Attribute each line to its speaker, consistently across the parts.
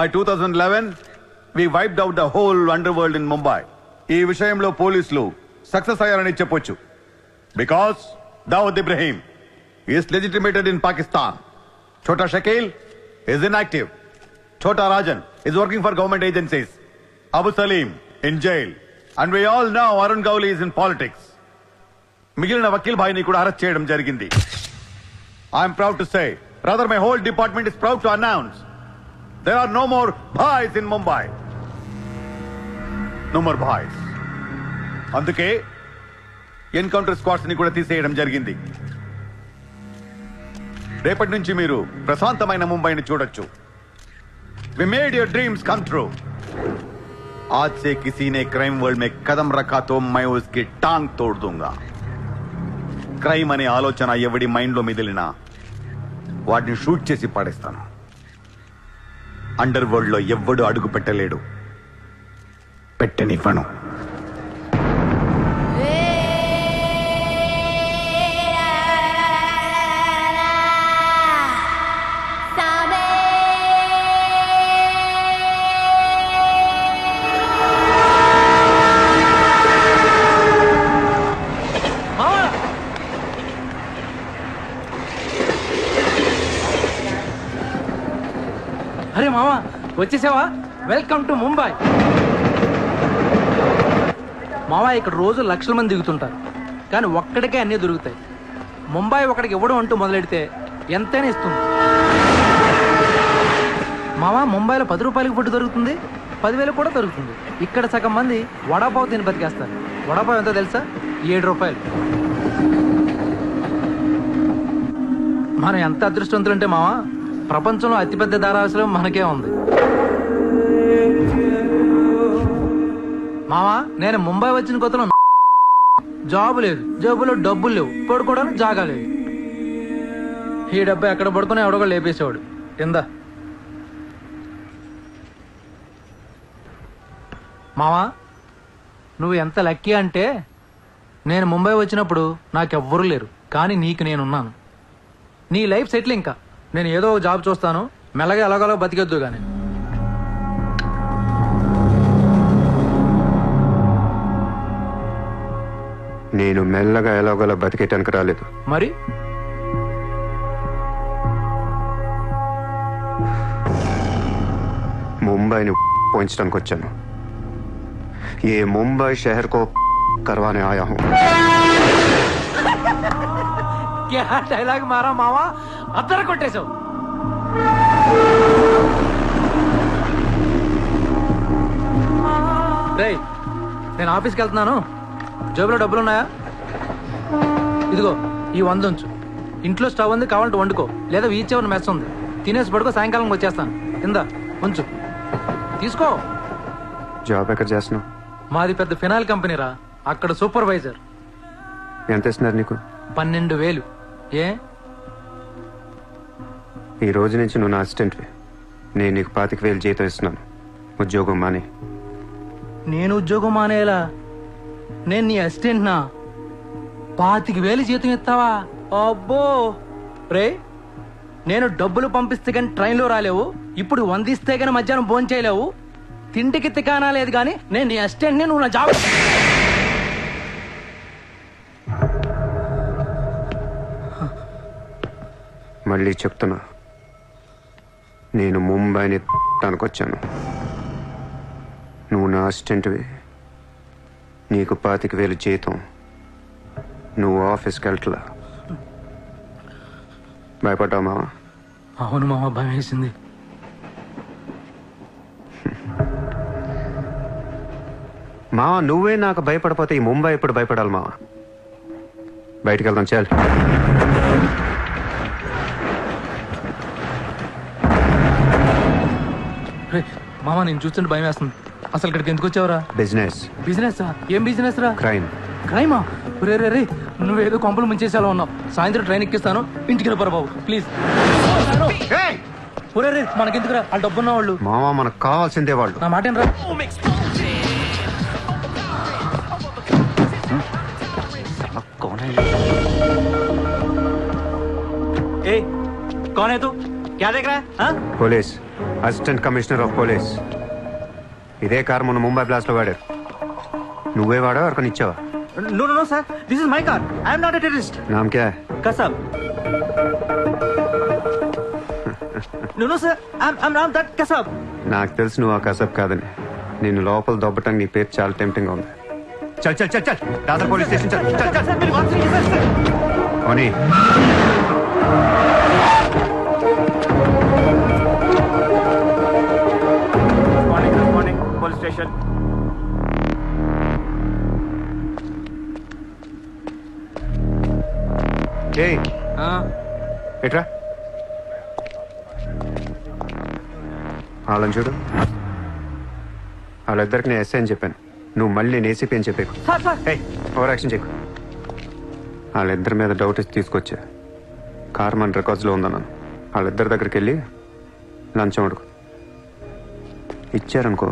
Speaker 1: By 2011, we wiped out the whole underworld in Mumbai. ఈ విషయంలో పోలీసులు సక్సెస్ అయ్యారని చెప్పొచ్చు. Because Dawood Ibrahim is legitimated in Pakistan. Chota Shakil is inactive. Chota Rajan is working for government agencies. Abu Salim in jail. And we all know Arun Gowli is in politics. మిగిలిన వకీల్ భాయ్ని కూడా arrest చేయడం జరిగింది. I'm proud to say, rather my whole department is proud to announce, there are no more bhais in Mumbai. No more bhais. అందుకే encounter squads ని కూడా తీసేయడం జరిగింది. రేపటి నుంచి మీరు ప్రశాంతమైన ముంబైని చూడొచ్చు. We made your dreams come true. आज से किसी ने क्राइम वर्ल्ड में कदम रखा तो मैं उसकी टांग तोड़ दूंगा. క్రైమ్ అనే ఆలోచన ఎవడి మైండ్ లో మిదిలినా వాటిని షూట్ చేసి పడేస్తాను. అండర్ వరల్డ్ లో ఎవ్వడు అడుగు పెట్టలేడు, పెట్టనివ్వను.
Speaker 2: అరే మామా వచ్చేసావా? Welcome to Mumbai. మామా ఇక్కడ రోజు లక్షల మంది దిగుతుంటారు, కానీ ఒక్కడికే అన్నీ దొరుకుతాయి. ముంబై ఒకడికి ఇవ్వడం అంటూ మొదలెడితే ఎంతైనా ఇస్తుంది. మామా ముంబైలో 10 రూపాయలకి ఫుడ్ దొరుకుతుంది, 10,000 కూడా దొరుకుతుంది. ఇక్కడ సగం మంది వడాపావు తిని బతికేస్తారు. వడాపావు ఎంతో తెలుసా? 7 రూపాయలు. మనం ఎంత అదృష్టవంతులంటే మావా, ప్రపంచంలో అతిపెద్ద ధారావాసం మనకే ఉంది. మావా నేను ముంబై వచ్చిన కొత్తలో జాబు లేదు, జేబులో డబ్బులు లేవు, పడుకోవడానికి జాగా లేదు. ఈ డబ్బు ఎక్కడ పడుకుని ఎవడో లేపేసేవాడు. కింద మావా నువ్వు ఎంత లక్కీ అంటే, నేను ముంబై వచ్చినప్పుడు నాకెవ్వరూ లేరు, కానీ నీకు నేనున్నాను. నీ లైఫ్ సెటిల్. ఇంకా నేను ఏదో ఒక జాబ్ చూస్తాను, మెల్లగా ఎలాగోలా బతికేద్దు. కానీ
Speaker 3: నేను మెల్లగా ఎలాగోలా బతికేటానికి రాలేదు.
Speaker 2: మరి
Speaker 3: ముంబైని పోయించడానికి వచ్చాను. ఏ ముంబై షహర్ కో करवाने आया हूँ.
Speaker 2: क्या డైలాగ్ మారా మావా, అద్దర కొట్టేశావు. రేయ్ నేను ఆఫీస్కి వెళ్తున్నాను, జేబులో డబ్బులు ఉన్నాయా? ఇదిగో ఈ 100 ఉంచు. ఇంట్లో స్టవ్ ఉంది, కావాలంటే వండుకో, లేదా వీచేవన్న మెస్ ఉంది, తినేసి పడుకో, సాయంకాలం వచ్చేస్తాను. కింద ఉంచు, తీసుకో.
Speaker 3: జాబ్ ఎక్కడ చేస్తున్నావు?
Speaker 2: మాది పెద్ద ఫినాయిల్ కంపెనీ రా, అక్కడ సూపర్వైజర్.
Speaker 3: ఎంత ఇస్తున్నారు నీకు?
Speaker 2: 12,000. ఏ
Speaker 3: ఈ రోజు నుంచి నువ్వు నా అసిస్టెంట్వి. నేను నీకు 25,000 జీతం ఇస్తున్నాను. ఉద్యోగం మానే.
Speaker 2: నేను ఉద్యోగం మానేలా? నేను నీ అసిస్టెంట్నా? 25,000 జీతం ఇస్తావా? అబ్బో రే, నేను డబ్బులు పంపిస్తే కానీ ట్రైన్లో రాలేవు, ఇప్పుడు 100 ఇస్తే కానీ మధ్యాహ్నం భోజనం చేయలేవు, తిండికి తికానా లేదు. కానీ నేను నీ అసిస్టెంట్ని, నువ్వు నా జాబ్.
Speaker 3: మళ్ళీ చెప్తున్నా, నేను ముంబైని తనకొచ్చాను. నువ్వు నా అసిస్టెంట్వి, నీకు 25,000 జీతం, నువ్వు ఆఫీస్కి వెళ్ళట్లా. భయపడ్డావు మావా?
Speaker 2: అవును మామ, భయం వేసింది.
Speaker 3: మావా నువ్వే నాకు భయపడిపోతే ఈ ముంబై ఎప్పుడు భయపడాలి మావా? బయటికి వెళ్దాం చాలు.
Speaker 2: మామ నేను చూస్తుంటే భయం వేస్తుంది. అసలు ఇక్కడికి ఎందుకు వచ్చావురా?
Speaker 3: బిజినెస్.
Speaker 2: బిజినెస్? ఏం బిజినెస్ రా?
Speaker 3: క్రైమ్.
Speaker 2: క్రైమా? రే రే రే, నువ్వేదో కొంపలు ముంచేసేలా ఉన్నావు. సాయంత్రం ట్రైన్ ఎక్కిస్తాను, ఇంటికి రా బాబు ప్లీజ్. ఒరే రే, మనకెందుకురా, వాళ్ళు డబ్బున్న వాళ్ళు.
Speaker 3: మావా మనకు కావాల్సిందే వాళ్ళు.
Speaker 2: నా మాట రా.
Speaker 4: ए, कौन है तू? क्या देख रहा है?
Speaker 3: Police, assistant commissioner of police. ఇదే కార్ మొన్న ముంబై బ్లాస్ట్ లో వాడారు. నువ్వే వాడా ఎవరికొని ఇచ్చావా?
Speaker 2: No, sir. This is my car. I am not a terrorist.
Speaker 3: నామ్ క్యా?
Speaker 2: Kasab. No, sir. I'm that Kasab.
Speaker 3: నాకు తెలుసు నువ్వు ఆ కసబ్ కాదని. నిన్ను లోపల దొబ్బటం నీ పేరు చాలా టెంప్టింగ్ ఉంది. చల్ చల్ చల్ చల్ దాదర్ పోలీస్ స్టేషన్ చల్ చల్ చల్.
Speaker 2: Sir, मेरी बात सुनिए, sir.
Speaker 3: ఓనీ
Speaker 2: Morning. Police station.
Speaker 3: ఏయ్ ఎట్రా వాళ్ళని చూడు. వాళ్ళిద్దరికి నేను ఎస్ఐ అని చెప్పాను. నువ్వు మళ్ళీ నేను ఏసీపీ అని చెప్పాకు. ఏయ్ ఓవర్ యాక్షన్ చేయకు. వాళ్ళిద్దరి మీద డౌట్ ఇచ్చి తీసుకొచ్చా. కార్ మన రికార్డ్స్లో ఉందన్నాను. వాళ్ళిద్దరి దగ్గరికి వెళ్ళి లంచం అడుగు. ఇచ్చారనుకో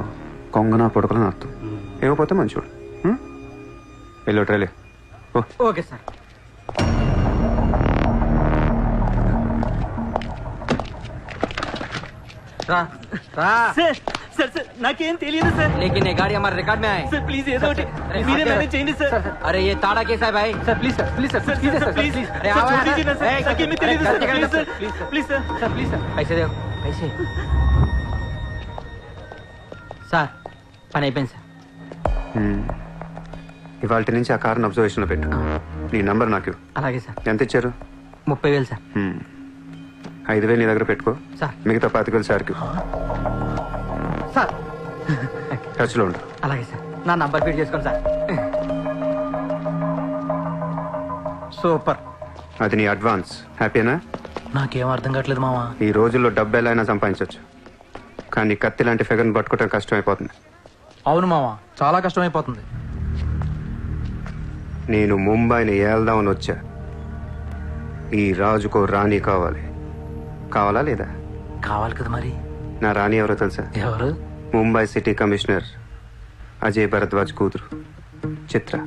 Speaker 3: కొంగనా పొడకలని అర్థం. ఏమైపోతే మంచివాడు. వెళ్ళి ట్రైలే ఓ.
Speaker 2: Okay sir. सर नाकेम తెలియదు सर.
Speaker 4: लेकिन ये गाड़ी हमारे रिकॉर्ड में आए.
Speaker 2: सर प्लीज ఏదో ఒకటి మీరే మేనేజ్ చేయండి सर.
Speaker 4: अरे ये ताड़ा कैसा है भाई?
Speaker 2: Sir please sir please sir please
Speaker 4: अरे
Speaker 2: सर
Speaker 4: आओ
Speaker 2: छोड़
Speaker 4: यार.
Speaker 2: दीजिए ना सर.
Speaker 4: ए,
Speaker 2: नाकेम में తెలియదు सर.
Speaker 4: गलती कर
Speaker 2: प्लीज
Speaker 4: दो,
Speaker 2: सर प्लीज सर
Speaker 4: पैसे दो पैसे. సార్ పని అయిపోయింది సార్.
Speaker 3: ఇవాళ నుంచి ఆ కార్ని అబ్జర్వేషన్లో పెట్టు. నీ నంబర్ నాకు ఇవ్వు.
Speaker 4: అలాగే సార్.
Speaker 3: ఎంత ఇచ్చారు?
Speaker 4: 30,000 సార్.
Speaker 3: 5,000 నీ దగ్గర పెట్టుకో.
Speaker 4: సార్.
Speaker 3: మిగతా 25,000 సార్కి
Speaker 4: సార్
Speaker 3: టచ్లో ఉండు.
Speaker 4: అలాగే సార్. నా నంబర్ ఫీడ్ చేసుకోండి సార్.
Speaker 2: సూపర్.
Speaker 3: అది నీ అడ్వాన్స్. హ్యాపీనా?
Speaker 2: నాకేం అర్థం కావట్లేదు మావా.
Speaker 3: ఈ రోజుల్లో డబ్బు ఎలా అయినా సంపాదించవచ్చు, కానీ కత్తి లాంటి ఫిగర్ని పట్టుకోవడం కష్టం అయిపోతుంది.
Speaker 2: అవును మావా, చాలా కష్టం అయిపోతుంది.
Speaker 3: నేను ముంబైని ఏల్దామని వచ్చా. ఈ రాజుకో రాణి కావాలి. కావాలా లేదా?
Speaker 2: కావాలి కదా మరి.
Speaker 3: నా రాణి ఎవరో తెలుసా?
Speaker 2: ఎవరు?
Speaker 3: ముంబై సిటీ కమిషనర్ అజయ్ భరద్వాజ్ కూతురు చిత్ర.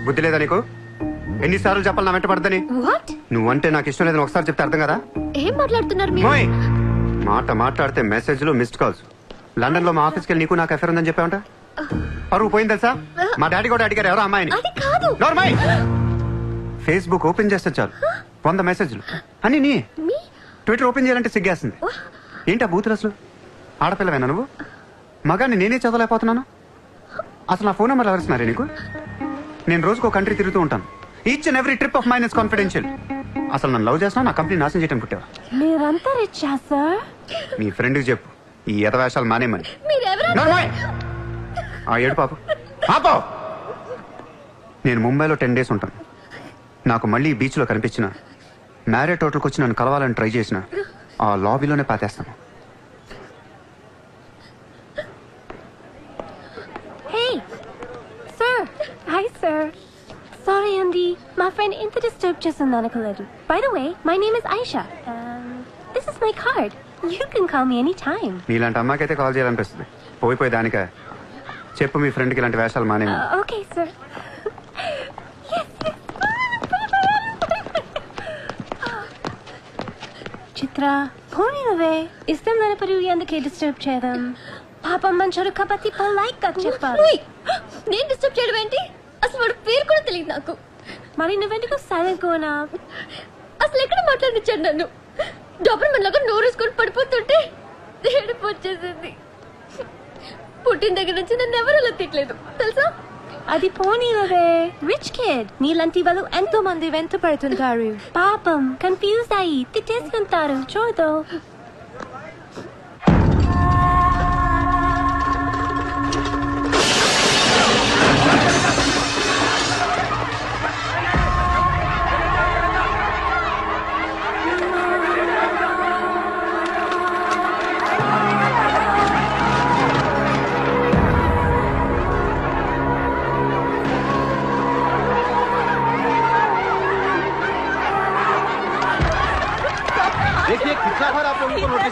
Speaker 3: బుద్ధి లేదా నీకు? ఎన్నిసార్లు చెప్పాలి నా వెంట పడదని?
Speaker 5: వాట్?
Speaker 3: నువ్వంటే నాకు ఇష్టం లేదని ఒకసారి చెప్తే అర్థం కదా?
Speaker 5: ఏం మాట్లాడుతున్నారు మీరు?
Speaker 3: మోయ్! మాట మాట్లాడితే మెసేజ్లు మిస్డ్ కాల్స్. లండన్ లో మా ఆఫీస్కి వెళ్ళి నీకు నాకు అఫేర్ ఉందని చెప్పావంట. పరువు పోయింది తెలుసా? మా డాడీ కూడా అడిగారు ఎవరో అమ్మాయిని.
Speaker 5: అది కాదు.
Speaker 3: నార్మల్ ఫేస్బుక్ ఓపెన్ చేస్తే చాలు 100 మెసేజ్లు అన్ని నీ. ట్విట్టర్ ఓపెన్ చేయాలంటే సిగ్గేస్తుంది. ఏంటి ఆ బూతులు అసలు? ఆడపిల్లవేనా నువ్వు? మగాన్ని నేనే చదవలేకపోతున్నాను. అసలు నా ఫోన్ నెంబర్ ఎవరిస్తున్నారే నీకు? నేను రోజుకో కంట్రీ తిరుగుతూ ఉంటాను. Each and every trip of mine is confidential. అసలు నన్ను లవ్ చేస్తున్నా, నా కంపెనీ నాశనం చేయడం పుట్టావా?
Speaker 5: మీరంతా రిచ్చా సార్?
Speaker 3: నీ ఫ్రెండ్కి చెప్పు ఈ ఎదవేషాలు మానేమని.
Speaker 5: మీరెవరు?
Speaker 3: నార్మల్ ఆ ఏడు పాప పాపో. నేను ముంబైలో 10 days ఉంటాను. నాకు మళ్ళీ బీచ్లో కనిపించిన మ్యారేట్ హోటల్కి వచ్చి నన్ను కలవాలని ట్రై చేసిన ఆ లాబీలోనే పాతేస్తాను.
Speaker 5: Hey, sir. Hi, sir. Sorry, Andy. My friend ఇంత డిస్టర్బ్ చేసింది అనుకోలేదు. By the way, my name is Aisha. This is my card. You can call me anytime.
Speaker 3: నీలాంటి అమ్మాయికైతే కాల్ చేయాలనిపిస్తుంది. పోయిపోయి దానికా? చెప్పు మీ ఫ్రెండ్కి ఇలాంటి వేషాలు మానేమి.
Speaker 5: Okay, sir. చిత్ర పోనీ నువ్వే ఇష్టం లేనప్పుడు ఎందుకే డిస్టర్బ్ చేయడం? పాపం మంచోడు కాబట్టి పొలైట్ గా చెప్పాలి.
Speaker 6: నేను డిస్టర్బ్ చేయడం ఏంటి? అసలు వాడు పేరు కూడా తెలియదు నాకు.
Speaker 5: మరి నువ్వెందుకు సైలెంట్ కోనా?
Speaker 6: అసలు ఎక్కడ మాట్లాడించాడు నన్ను? డాబర్మన్ లాగా నోరేసుకొని పడిపోతుంటే ఏడుపు వచ్చేసింది. పుట్టిన దగ్గర నుంచి నన్ను ఎవరు అలా తిట్టలేదు తెలుసా?
Speaker 5: అది పోనీ నువ్వే రిచ్ కిడ్. నీలాంటి వాళ్ళు ఎంతో మంది వెంట పడుతుంటారు. పాపం కన్ఫ్యూజ్ అయ్యి తిట్టేసుకుంటారు. చూడు.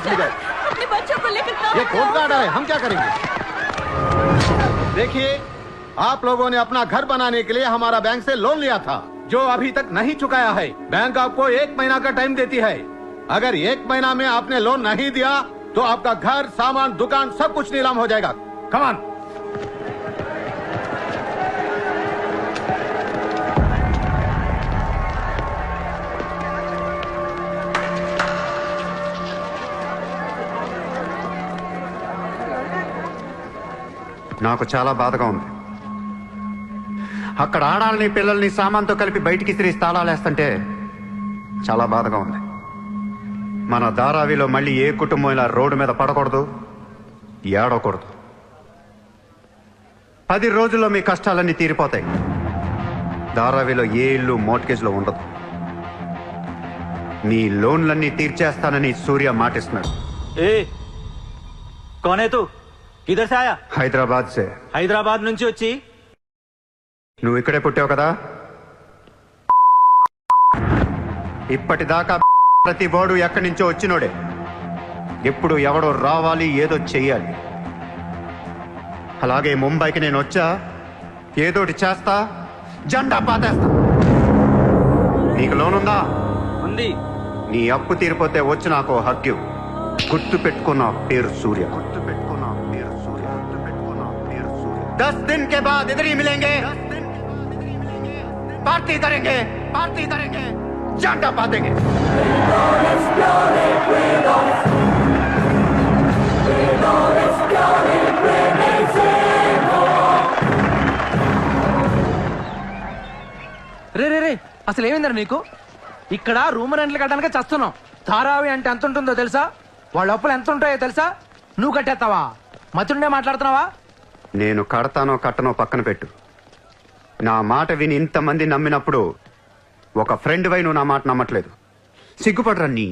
Speaker 1: मिले
Speaker 6: अपने बच्चों को लेकर कहाँ
Speaker 1: ये कोर्ट का ऑर्डर है, हम क्या करेंगे? देखिए, आप लोगों ने अपना घर बनाने के लिए हमारा बैंक से लोन लिया था, जो अभी तक नहीं चुकाया है। बैंक आपको 1 महीना का टाइम देती है। अगर 1 महीना में आपने लोन नहीं दिया तो आपका घर, सामान, दुकान सब कुछ नीलाम हो जाएगा। Come on.
Speaker 3: నాకు చాలా బాధగా ఉంది. అక్కడ ఆడాలని పిల్లల్ని సామాన్తో కలిపి బయటికి తిరిగి తాళాలేస్తుంటే చాలా బాధగా ఉంది. మన ధారావిలో మళ్ళీ ఏ కుటుంబం ఇలా రోడ్డు మీద పడకూడదు, ఏడవకూడదు. 10 రోజుల్లో మీ కష్టాలన్నీ తీరిపోతాయి. ధారావిలో ఏ ఇల్లు మోర్ట్గేజ్లో ఉండదు. మీ లోన్లన్నీ తీర్చేస్తానని సూర్య మాటిస్తున్నాడు.
Speaker 4: ఏ कौन है तू? किधर से आया?
Speaker 3: హైదరాబాద్ సే.
Speaker 4: హైదరాబాద్ నుంచి వచ్చి
Speaker 3: నువ్వు ఇక్కడే పుట్టావు కదా. ఇప్పటిదాకా ప్రతి వాడు ఎక్కడి నుంచో వచ్చినోడే. ఎప్పుడు ఎవడో రావాలి, ఏదో చెయ్యాలి. అలాగే ముంబైకి నేను వచ్చా, ఏదోటి చేస్తా, జెండా పాతేస్తా. నీకు లోనుందా?
Speaker 4: ఉంది.
Speaker 3: నీ అప్పు తీరిపోతే వచ్చి నాకు హక్కు. గుర్తు పెట్టుకున్న పేరు సూర్య. గుర్తు పెట్టుకున్న పేరు సూర్య. గుర్తు పెట్టుకున్న పేరు సూర్య. 10 दिन के बाद इधर ही मिलेंगे. पार्टी करेंगे, पार्टी करेंगे, झंडा पातेंगे.
Speaker 2: రే రే రే అసలు ఏమైందని నీకు? ఇక్కడ రూమ్ రెంట్లు కట్టడానికి చస్తున్నాం. ధారావి అంటే ఎంత ఉంటుందో తెలుసా? వాళ్ళ అప్పులు ఎంత ఉంటాయో తెలుసా? నువ్వు కట్టేస్తావా? మతుండే మాట్లాడుతున్నావా?
Speaker 3: నేను కడతానో కట్టనో పక్కన పెట్టు. నా మాట విని ఇంతమంది నమ్మినప్పుడు ఒక ఫ్రెండ్ వై నువ్వు నా మాట నమ్మట్లేదు. సిగ్గుపడరా నీ.